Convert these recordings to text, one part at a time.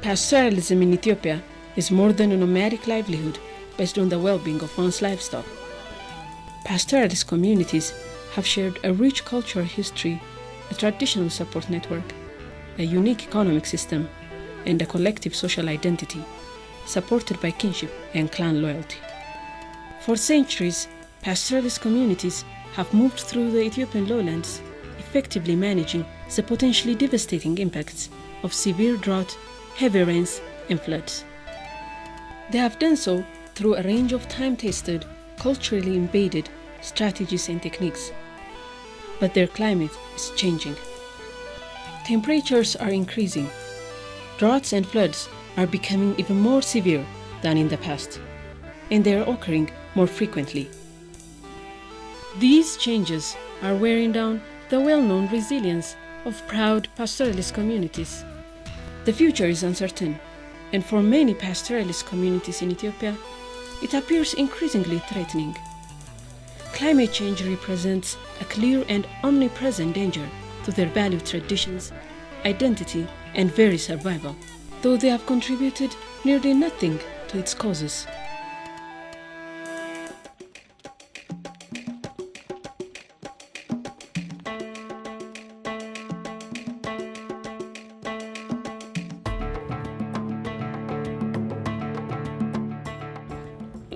Pastoralism in Ethiopia is more than a nomadic livelihood based on the well-being of one's livestock. Pastoralist communities have shared a rich cultural history, a traditional support network, a unique economic system, and a collective social identity, supported by kinship and clan loyalty. For centuries, pastoralist communities have moved through the Ethiopian lowlands, effectively managing the potentially devastating impacts of severe drought, heavy rains, and floods. They have done so through a range of time-tested, culturally embedded strategies and techniques. But their climate is changing. Temperatures are increasing. Droughts and floods are becoming even more severe than in the past, and they are occurring more frequently. These changes are wearing down the well-known resilience of proud pastoralist communities. The future is uncertain, and for many pastoralist communities in Ethiopia, it appears increasingly threatening. Climate change represents a clear and omnipresent danger to their valued traditions, identity, and very survival, though they have contributed nearly nothing to its causes.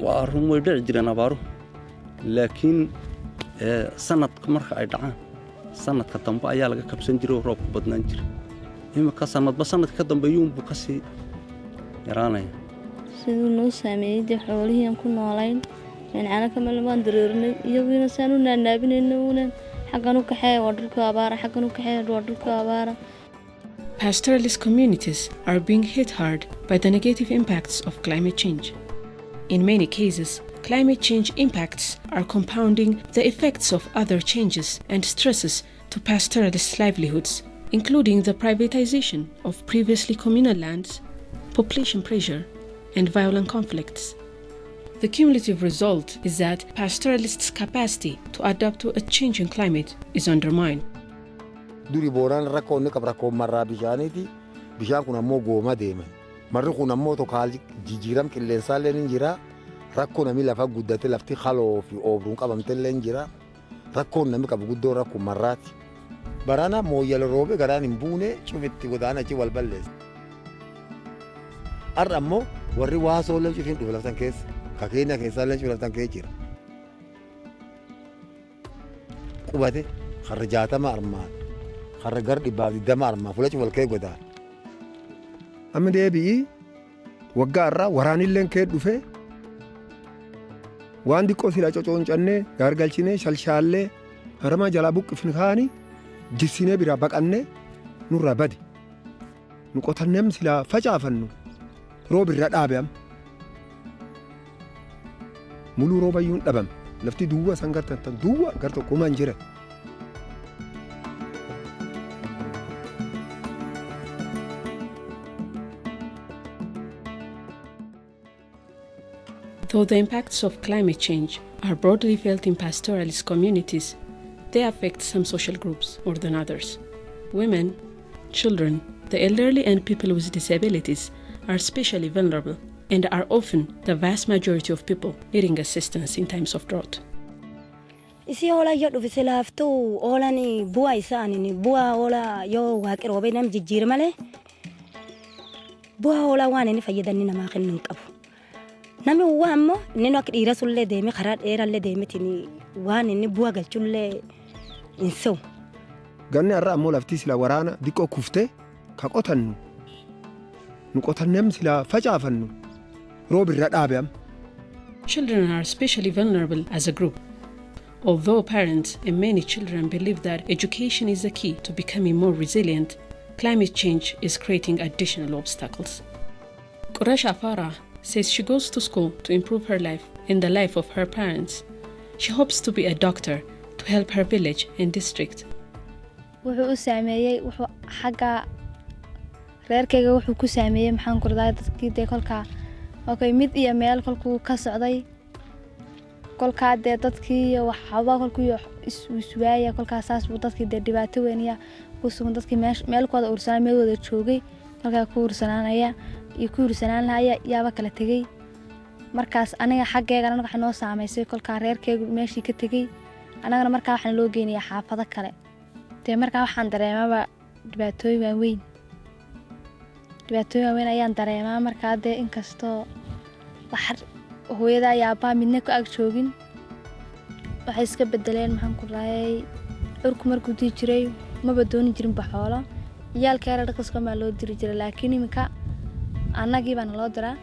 وأرهم ويدر جرنا بارو لكن سنة مرخ أيضا سنة كتنبأ يالك كبسن جرو روب بدنا نجر هم كسنة بسنة كتن بيوم بكسي يرانا سيدنا سامي دي حوالي يمكن نالين يعني أنا كمان ما ندررني يبينا سانونا نابين إنه حقنو كحيا ودرك أبارة حقنو كحيا ودرك أبارة. Pastoralist communities are being hit hard by the negative impacts of climate change. In many cases, climate change impacts are compounding the effects of other changes and stresses to pastoralist livelihoods, including the privatization of previously communal lands, population pressure, and violent conflicts. The cumulative result is that pastoralists' capacity to adapt to a changing climate is undermined. Duri Borana rakkoon qab rakkoon marraa bishaaniiti. Bishaan kun ammoo gooma deema. Marri kun ammoo tokko jijjiiram qilleensaa illee ni jira. Rakkoon namni lafa guddate lafti haloo fi oobruun qabamte illee ni jira. Rakkoon namni qabu guddoo rakkoon marraati. Barana mooyyala roobe garaan hin buune cufitti godaana achi wal balleessa. Har'a ammoo warri waasoo illee cufin dhufe laftan keessa. Ka keenya keessaa illee cufi laftan keessa jira. Qubate har'a 60 armaan. Har'a gar 120 armaan fuula cufi wal kee godaana. Amma deebi'i waggaa irraa waraanilleen kee dhufe waan diqqoo sila coconcannee gargalchinee shalshaallee harama jalaa buqqifne kaani jissinee biraa baqannee nurra bade nu qotanneem sila facaafannu rooba irra dhaabeam muluu roobayyuun dhabam lafti duwwa san gartan duwwa gar tokkumaan jira. Though the impacts of climate change are broadly felt in pastoralist communities, they affect some social groups more than others. Women, children, the elderly and people with disabilities are especially vulnerable and are often the vast majority of people needing assistance in times of drought. Isi ola yo dufise laftu ola ni bua isani ni bua ola yo wakirobe nam jijjir male bua ola wane ni fayyadani nama khinnin qabu. Nami uwammo nino akidira sulle deeme kharat era le deeme tini wane ni bua galchulle inso. Ganne arra ammo lafti sila waraana dikko kufte ka qotannu nu qotannem sila facaafannu roobi irra dhaabeam. Children are especially vulnerable as a group. Although parents and many children believe that education is the key to becoming more resilient, climate change is creating additional obstacles. Qurasha Farah says she goes to school to improve her life and the life of her parents. She hopes to be a doctor to help her village and district. wuxuu saameeyay wuxuu xaga reerkayga wuxuu ku saameeyay maxaan ku raday dadkii kolka okay mid iyo meel kolku ka socday kolka dadkii waxaba kolku iswaaya kolka saas buu dadkii dhibaato weyn ku sugan dadkii meel kooda ursanay meel wada joogay halkaa ku hursanaanaya iyo ku hursanaan lahaya yaaba kala tegay markaas aniga xaggeega anaga waxa noo saameysay kolkaa reerkeygu meeshii ka tegay anagana markaa waxaan loo geynayaa xaafado kale dee markaa waxaan dareemaba dhibaatooyin waaweyn ayaan dareemaa markaa dee inkastoo hooyada iyo aabbaha midna ku ag joogin waxay iska bedeleen maxaan ku raayay curku markuu dii jiray maba dooni jirin baxoolo ciyaalkeera dhaqaskoomaa loo diri jiray laakiin iminka annagii baana loo diraa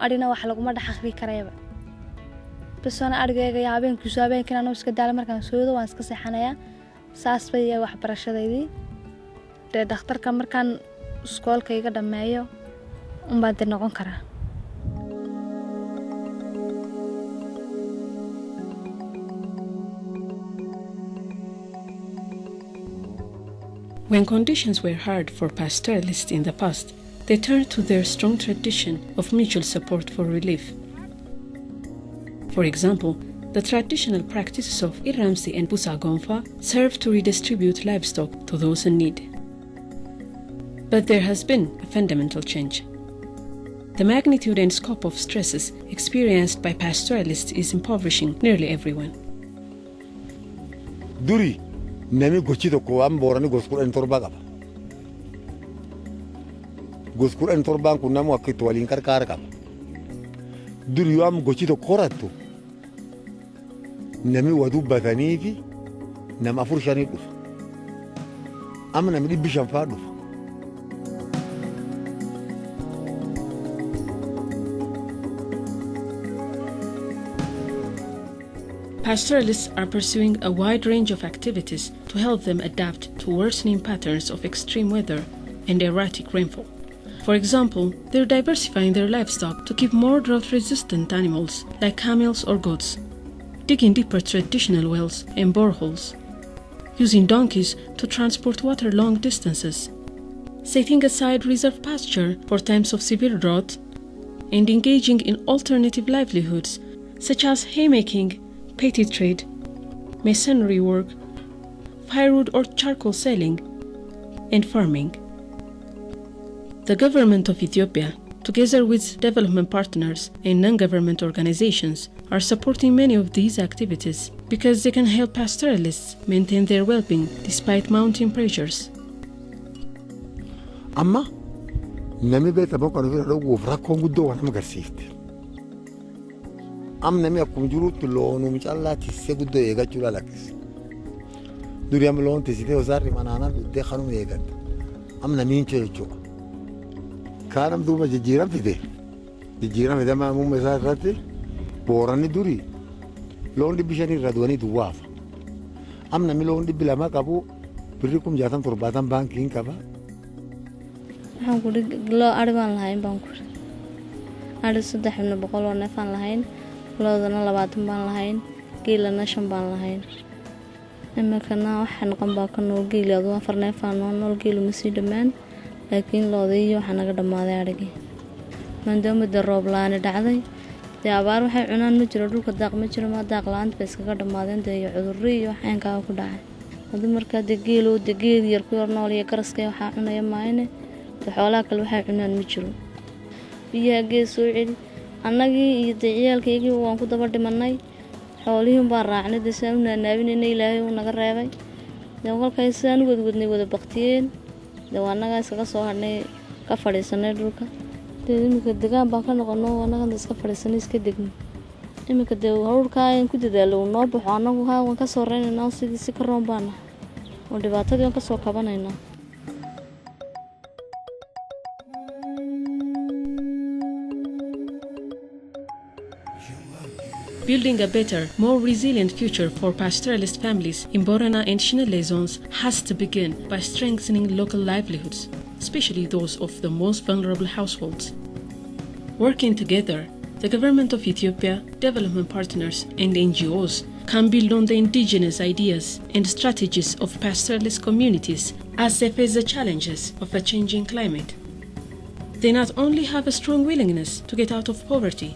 adhina wax laguma dhex akhri karayaba basona adhigayga iyo habeenkiisu habeenkiina anuu iska daala markaan soodo waan iska seexanayaa saas bay yahay waxbarashadaydii dee dhakhtarka markaan iskoolka iga dhammeeyo unbaan dee noqon karaa When conditions were hard for pastoralists in the past, they turned to their strong tradition of mutual support for relief. For example, the traditional practices of Iramsi and Busagonfa serve to redistribute livestock to those in need. But there has been a fundamental change. The magnitude and scope of stresses experienced by pastoralists is impoverishing nearly everyone. Duri, nami gochi tokko waan boorani goskudhan torba qaba. Goskudhan torbaan kun namu akka itti waliin qarqaara qaba. Duri yoo amma gochi tokko horattu nami waa dubbatanii fi nama 4-5 dhufa. Amma nami 500 fa'aa dhufa. Pastoralists are pursuing a wide range of activities to help them adapt to worsening patterns of extreme weather and erratic rainfall. For example, they're diversifying their livestock to keep more drought-resistant animals like camels or goats, digging deeper traditional wells and boreholes, using donkeys to transport water long distances, setting aside reserve pasture for times of severe drought, and engaging in alternative livelihoods such as haymaking, petty trade, masonry work, firewood or charcoal selling, and farming. The government of Ethiopia, together with development partners and non-government organizations, are supporting many of these activities because they can help pastoralists maintain their well-being despite mounting pressures. Amma nami beeta boqon fi rogo frakon guddo wana magarsiifte. Am nami akkuma jirutti loonu micallaati se guddo eegachuu lalakis. Duri am loon tisite osarri manana de khanum eegat. Am nami hinchecho. Kaanam duuba jijjiiran fide. Jijjiiran fide ma mumma isaa irratti boorani duri loon 500 irra duwanii duwwaafa. Am nami loon 200 qabu birri 67 baankiin qaba. waxaan ku loo arban lahayn baan ku ari 300 oo neefan lahayn loodana 20 baan lahayn geelana 5 baan lahayn imakana waxaan noqon baa ka noo geelado 4 neefan oo nool geelu ma sii dhamaan laakiin loodayyo waxa naga dhamaaday arigi maadaama roob laan dhacday dee abaar waxay cunaan ma jiro dhulka daaq ma jiro ma daaq laanta bay iskaga dhamaadeen dee cudurro iyo waxaan ka ku dhacay hadda marka geelo geel yar ku nool iyo garaska waxa cunaya maayne xoolaha kale waxay cunaan ma jiro biyaha gees soo celi annagii iyo ciyaalkeygii waan ku daba dhimanay xoolihii baan raacnay dadaan naabinay ilaahay uu naga reebay dee halkaasaan wadwadnay wada baqtiyeen dee annaga iskaga soo hadnay ka fadhiisanay dhulka dee imika deegaan baan ka noqono annaga iska fadhiisanay iska degno imika dee hawlka aan ku dadaalo noo baxo annagu waan ka soo reynaa sidii si ka roon baan oo dhibaatadii aan ka soo kabanaynaa. Building a better, more resilient future for pastoralist families in Borana and Somali zones has to begin by strengthening local livelihoods, especially those of the most vulnerable households. Working together, the government of Ethiopia, development partners, and NGOs can build on the indigenous ideas and strategies of pastoralist communities as they face the challenges of a changing climate. They not only have a strong willingness to get out of poverty,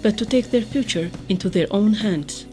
but to take their future into their own hands.